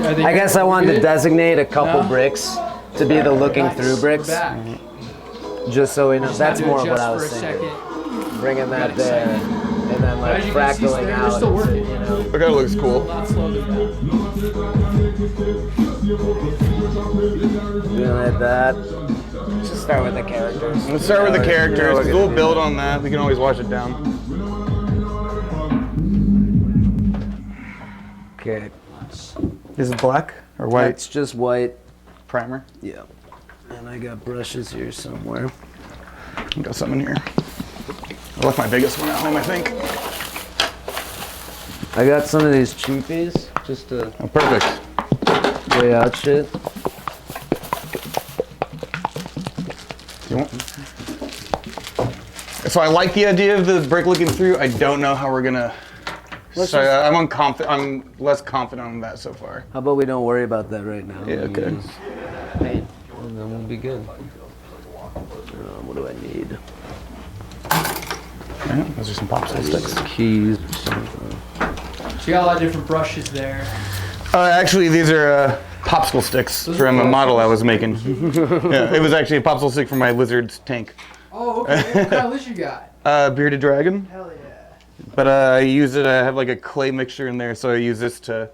I guess I wanted to designate a couple bricks to be the looking through bricks. Just so we know. That's more of what I was thinking. Bringing that there. And then like fractaling out. Still working. You know. Look how it looks cool. Doing like that. Just start with the characters. Let's start with the characters. We'll build on that. We can always wash it down. Okay. Is it black or white? It's just white. Primer. Yeah. And I got brushes here somewhere. I got some in here. I left my biggest one at home, I think. I got some of these cheapies just to Perfect. lay out shit. You want? So I like the idea of the brick looking through. I don't know how we're gonna. I'm less confident on that so far. How about we don't worry about that right now? Yeah, okay. Use paint, and then we'll be good. What do I need? Yeah, those are some popsicle sticks. Keys or something. So you got a lot of different brushes there. Actually, these are popsicle sticks from a model I was making. Yeah, it was actually a popsicle stick from my lizard's tank. Oh, okay. What kind of list you got? Bearded dragon. Hell yeah. But I use it. I have like a clay mixture in there, so I use this to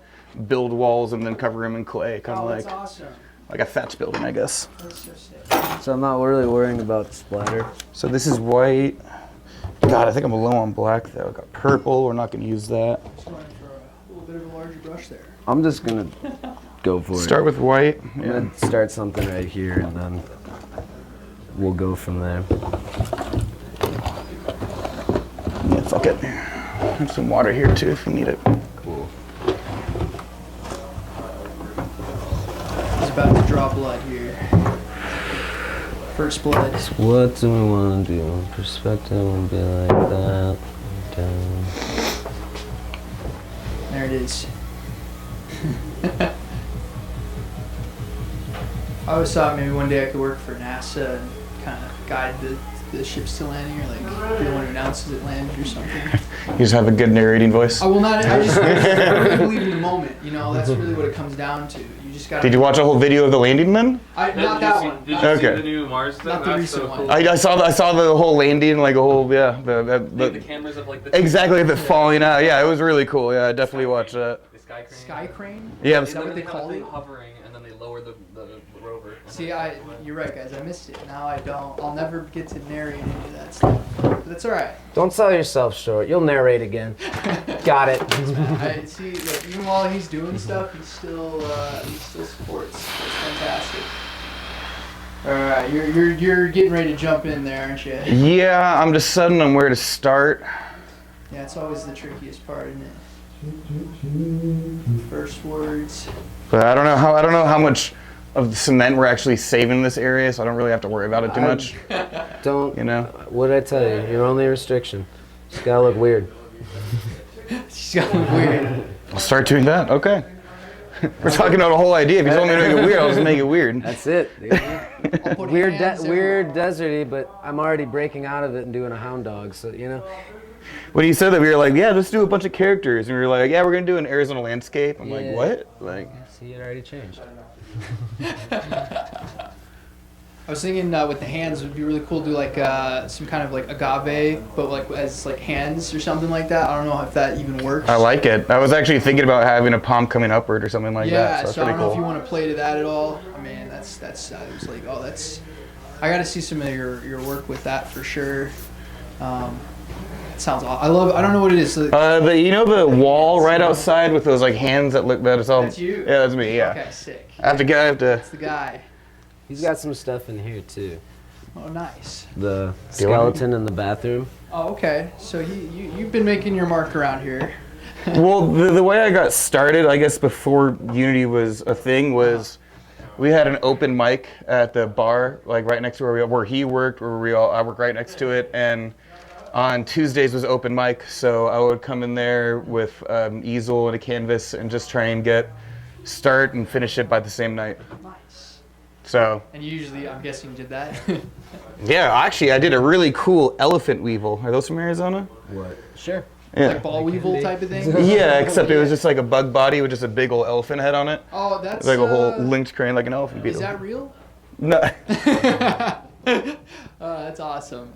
build walls and then cover them in clay, kind of That's like awesome. like a thatch building, I guess. That's so sick. So I'm not really worrying about splatter. So this is white. God, I think I'm low on black though. I got purple. We're not going to use that. Just going for a little bit of a larger brush there. I'm just gonna go for it. Start with white. I'm Yeah. gonna start something right here, and then we'll go from there. Yeah, fuck it. Have some water here too if you need it. Cool. He's about to draw blood here. First blood. What do we want to do? Perspective will be like that. Down. There it is. I always thought maybe one day I could work for NASA and kind of guide the ships to landing, or like be the one who announces it landed or something. You just have a good narrating voice. I will not. I just really believe in the moment. You know, that's really what it comes down to. You just got. Did you watch a whole video of the landing then? Not that one. Did you Okay. see the new Mars thing? Not the That's recent so one. cool. I saw the whole landing, like a whole The cameras of like the exactly the falling out. Yeah, it was really cool. Yeah, I definitely watched that. the sky crane. Sky crane. Yeah, Is that what they call it? Hovering, and then they lower the rover. See, you're right, guys. I missed it. Now I don't. I'll never get to narrate any of that stuff. But that's all right. Don't sell yourself short. You'll narrate again. Got it. I see. Look, even while he's doing stuff, he still supports. It's fantastic. All right, you're getting ready to jump in there, aren't you? Yeah, I'm deciding on where to start. Yeah, it's always the trickiest part, isn't it? First words. But I don't know how much of the cement we're actually saving in this area, so I don't really have to worry about it too much. Don't. You know. What did I tell you? Your only restriction. It's gotta look weird. She's got weird. I'll start doing that. Okay. We're talking about a whole idea. If you told me to make it weird, I'll just make it weird. That's it. Dude. I'll put Weird, hands weird, deserty, but I'm already breaking out of it and doing a hound dog. So you know. When you said that, we were like, yeah, let's do a bunch of characters, and we were like, yeah, we're gonna do an Arizona landscape. I'm like, Yeah. what? Like, See, it already changed. I was thinking with the hands, it would be really cool to do like some kind of like agave, but like as like hands or something like that. I don't know if that even works. I like it. I was actually thinking about having a palm coming upward or something like Yeah, that. So that's so I pretty don't know if you cool. want to play to that at all. I mean, that's I was like, oh, that's. I got to see some of your work with that for sure. It sounds awesome. I don't know what it is. So, The wall right outside with those like hands that look that it's all. That's you? Yeah, that's me. Yeah. Okay, sick. I have to. That's the guy. He's got some stuff in here too. Oh, nice. The skeleton in the bathroom. Oh, okay. So you've been making your mark around here. Well, the way I got started, I guess before Unity was a thing, was we had an open mic at the bar, like right next to where he worked, I worked right next to it, and on Tuesdays was open mic, so I would come in there with easel and a canvas and just try and start and finish it by the same night. Nice. So. And you usually, I'm guessing, you did that. Yeah, actually, I did a really cool elephant weevil. Are those from Arizona? What? Sure. Yeah. Like ball weevil type of thing? Yeah, except it was just like a bug body with just a big old elephant head on it. Oh, that's Like a whole linked crane, like an elephant beetle. Is that real? No. That's awesome.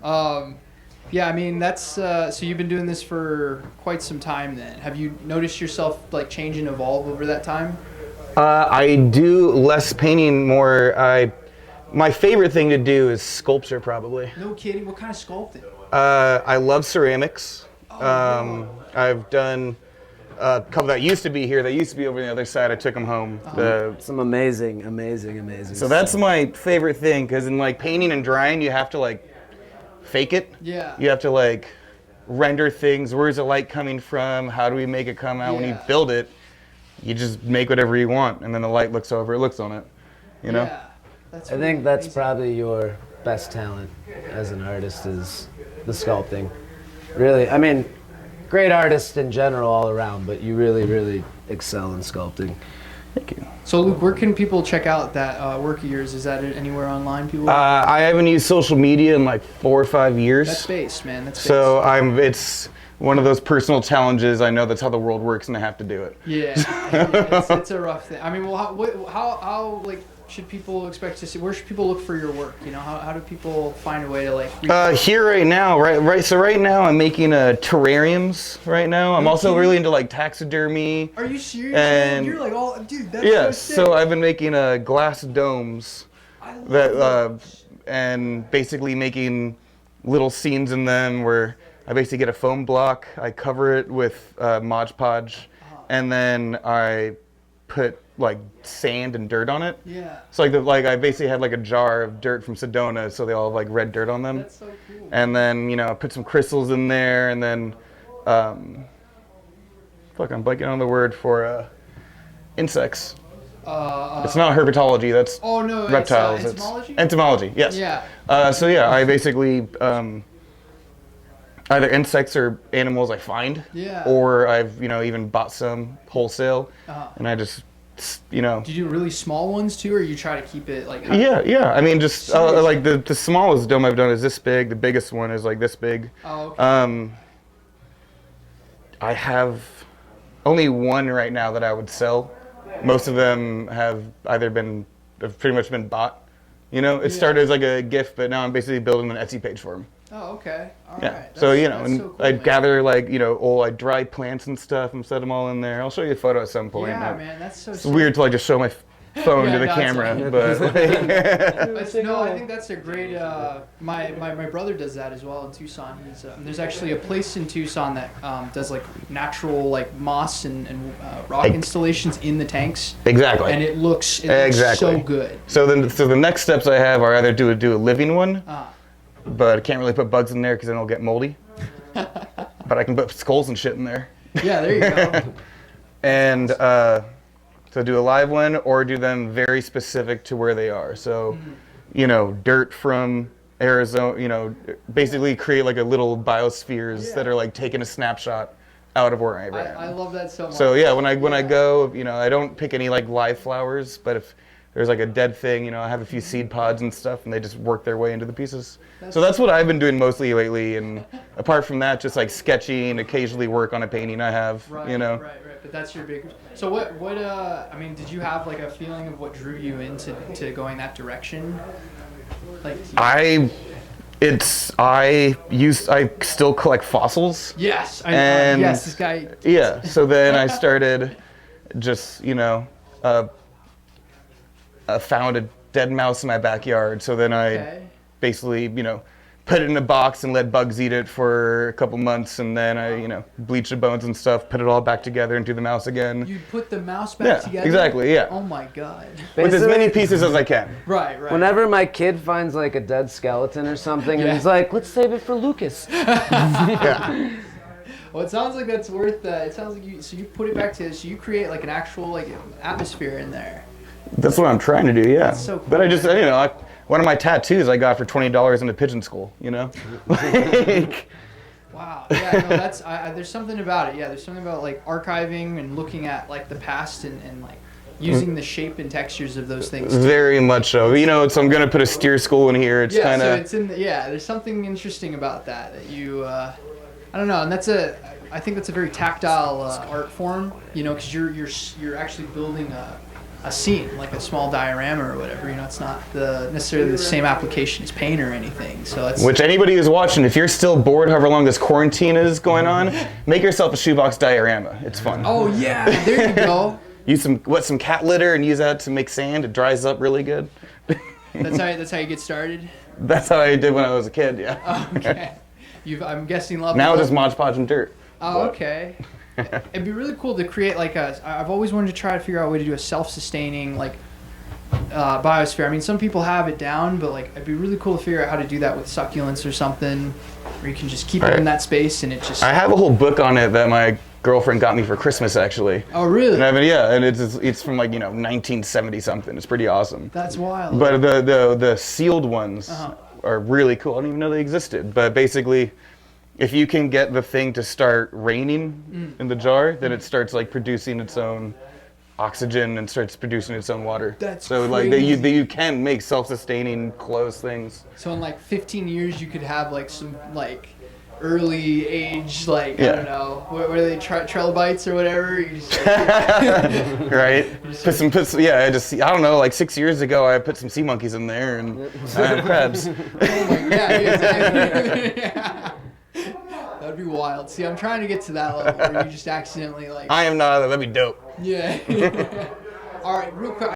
Yeah, I mean that's so you've been doing this for quite some time. Then have you noticed yourself like change and evolve over that time? I do less painting, more. My favorite thing to do is sculpture, probably. No kidding. What kind of sculpting? I love ceramics. I've done a couple that used to be here. That used to be over the other side. I took them home. Some amazing. So that's my favorite thing, because in like painting and drawing, you have to like fake it. Yeah. You have to like render things. Where's the light coming from? How do we make it come out? When you Yeah. build it, you just make whatever you want, and then the light looks over. It looks on it. You know. Yeah. That's I really think that's amazing. probably your best talent as an artist is the sculpting. Really, I mean, great artist in general all around, but you really excel in sculpting. Thank you. So Luke, where can people check out that work of yours? Is that anywhere online? People. I haven't used social media in like 4 or 5 years. That's based, man. That's based. So it's one of those personal challenges. I know that's how the world works, and I have to do it. Yeah, it's a rough thing. I mean, well, how like should people expect to see? Where should people look for your work? You know, how do people find a way to like? Here right now, right. So right now, I'm making terrariums. Right now, I'm also really into like taxidermy. Are you serious? And- man? You're like, oh, dude, that's Yeah. so sick. So I've been making glass domes I love that and basically making little scenes in them where I basically get a foam block, I cover it with Mod Podge, and then I put like sand and dirt on it. Yeah. So like I basically had like a jar of dirt from Sedona, so they all have like red dirt on them. That's so cool. And then I put some crystals in there, and then I'm blanking on the word for insects. It's not herpetology. That's Oh no, reptiles. It's entomology. Entomology. Yes. Yeah. So yeah, I basically either insects or animals I find, Yeah. or I've even bought some wholesale, and I just Do you do really small ones too, or you try to keep it like? yeah. I mean, just Seriously? like the smallest dome I've done is this big. The biggest one is like this big. Oh, okay. I have only one right now that I would sell. Most of them have pretty much been bought. It started as like a gift, but now I'm basically building an Etsy page for them. Oh, okay. All Yeah. right. So That's and so cool, I man. gather like I dry plants and stuff and set them all in there. I'll show you a photo at some point. Yeah, man, that's so. It's weird to like just show my phone Yeah, to the no, it's camera, okay. but like, No, I think that's a great. My brother does that as well in Tucson. There's actually a place in Tucson that does like natural like moss and rock installations in the tanks, exactly. and it looks Exactly. so good. So the next steps I have are either do a living one, Ah. but I can't really put bugs in there because then it'll get moldy. But I can put skulls and shit in there. Yeah, there you go. And so do a live one or do them very specific to where they are. So, dirt from Arizona, basically create like a little biospheres that are like taking a snapshot out of where I am. I love that so much. So yeah, when I go, I don't pick any like live flowers, but if there's like a dead thing, I have a few seed pods and stuff, and they just work their way into the pieces. So that's what I've been doing mostly lately, and apart from that, just like sketching, occasionally work on a painting I have, Right. But that's your big. So what? I mean, did you have like a feeling of what drew you into going that direction? Like. I still collect fossils. Yes. And yes, this guy. Yeah, so then I started just, found a dead mouse in my backyard. So then I basically, put it in a box and let bugs eat it for a couple months. And then I, bleach the bones and stuff, put it all back together and do the mouse again. You put the mouse back together? Exactly, yeah. Oh my god. With as many pieces as I can. Right. Whenever my kid finds like a dead skeleton or something, and he's like, "Let's save it for Lucas." Yeah. Well, it sounds like that's worth. It sounds like you put it back to. So you create like an actual like atmosphere in there. That's what I'm trying to do, yeah. That's so cool, but I just, one of my tattoos I got for $20 in a pigeon school, Like, Wow. Yeah. No, that's. There's something about it. Yeah. There's something about like archiving and looking at like the past and like using the shape and textures of those things. very much so. So I'm gonna put a steer school in here. It's kind So of. it's in. There's something interesting about that you. I don't know, and that's I think that's a very tactile art form, you know, because you're actually building a scene, like a small diorama or whatever. You know, it's not necessarily the same application as paint or anything. So it's Which anybody who's watching, if you're still bored, however long this quarantine is going on, make yourself a shoebox diorama. It's fun. oh yeah, there you go. Use some cat litter and use that to make sand. It dries up really good. That's how you get started. That's how I did when I was a kid. Yeah. Oh, okay. I'm guessing love. Now just Mod Podge and dirt. Oh, okay. It'd be really cool to create like I've always wanted to try to figure out a way to do a self-sustaining like biosphere. I mean, some people have it down, but like it'd be really cool to figure out how to do that with succulents or something, where you can just keep it in that space and it just. I have a whole book on it that my girlfriend got me for Christmas actually. Oh really? And and it's from like 1970 something. It's pretty awesome. That's wild. But the sealed ones are really cool. I didn't even know they existed. But basically, if you can get the thing to start raining in the jar, then it starts like producing its own oxygen and starts producing its own water. That's so crazy. like you can make self-sustaining clothes things. So in like 15 years, you could have like some like early age I don't know what are they trilobites or whatever. You just, Right. I don't know. Like 6 years ago, I put some sea monkeys in there and I had crabs. Oh my, yeah, exactly. Yeah. That'd be wild. See, I'm trying to get to that level where you just accidentally like. I am not. That'd be dope. Yeah. All right, real quick.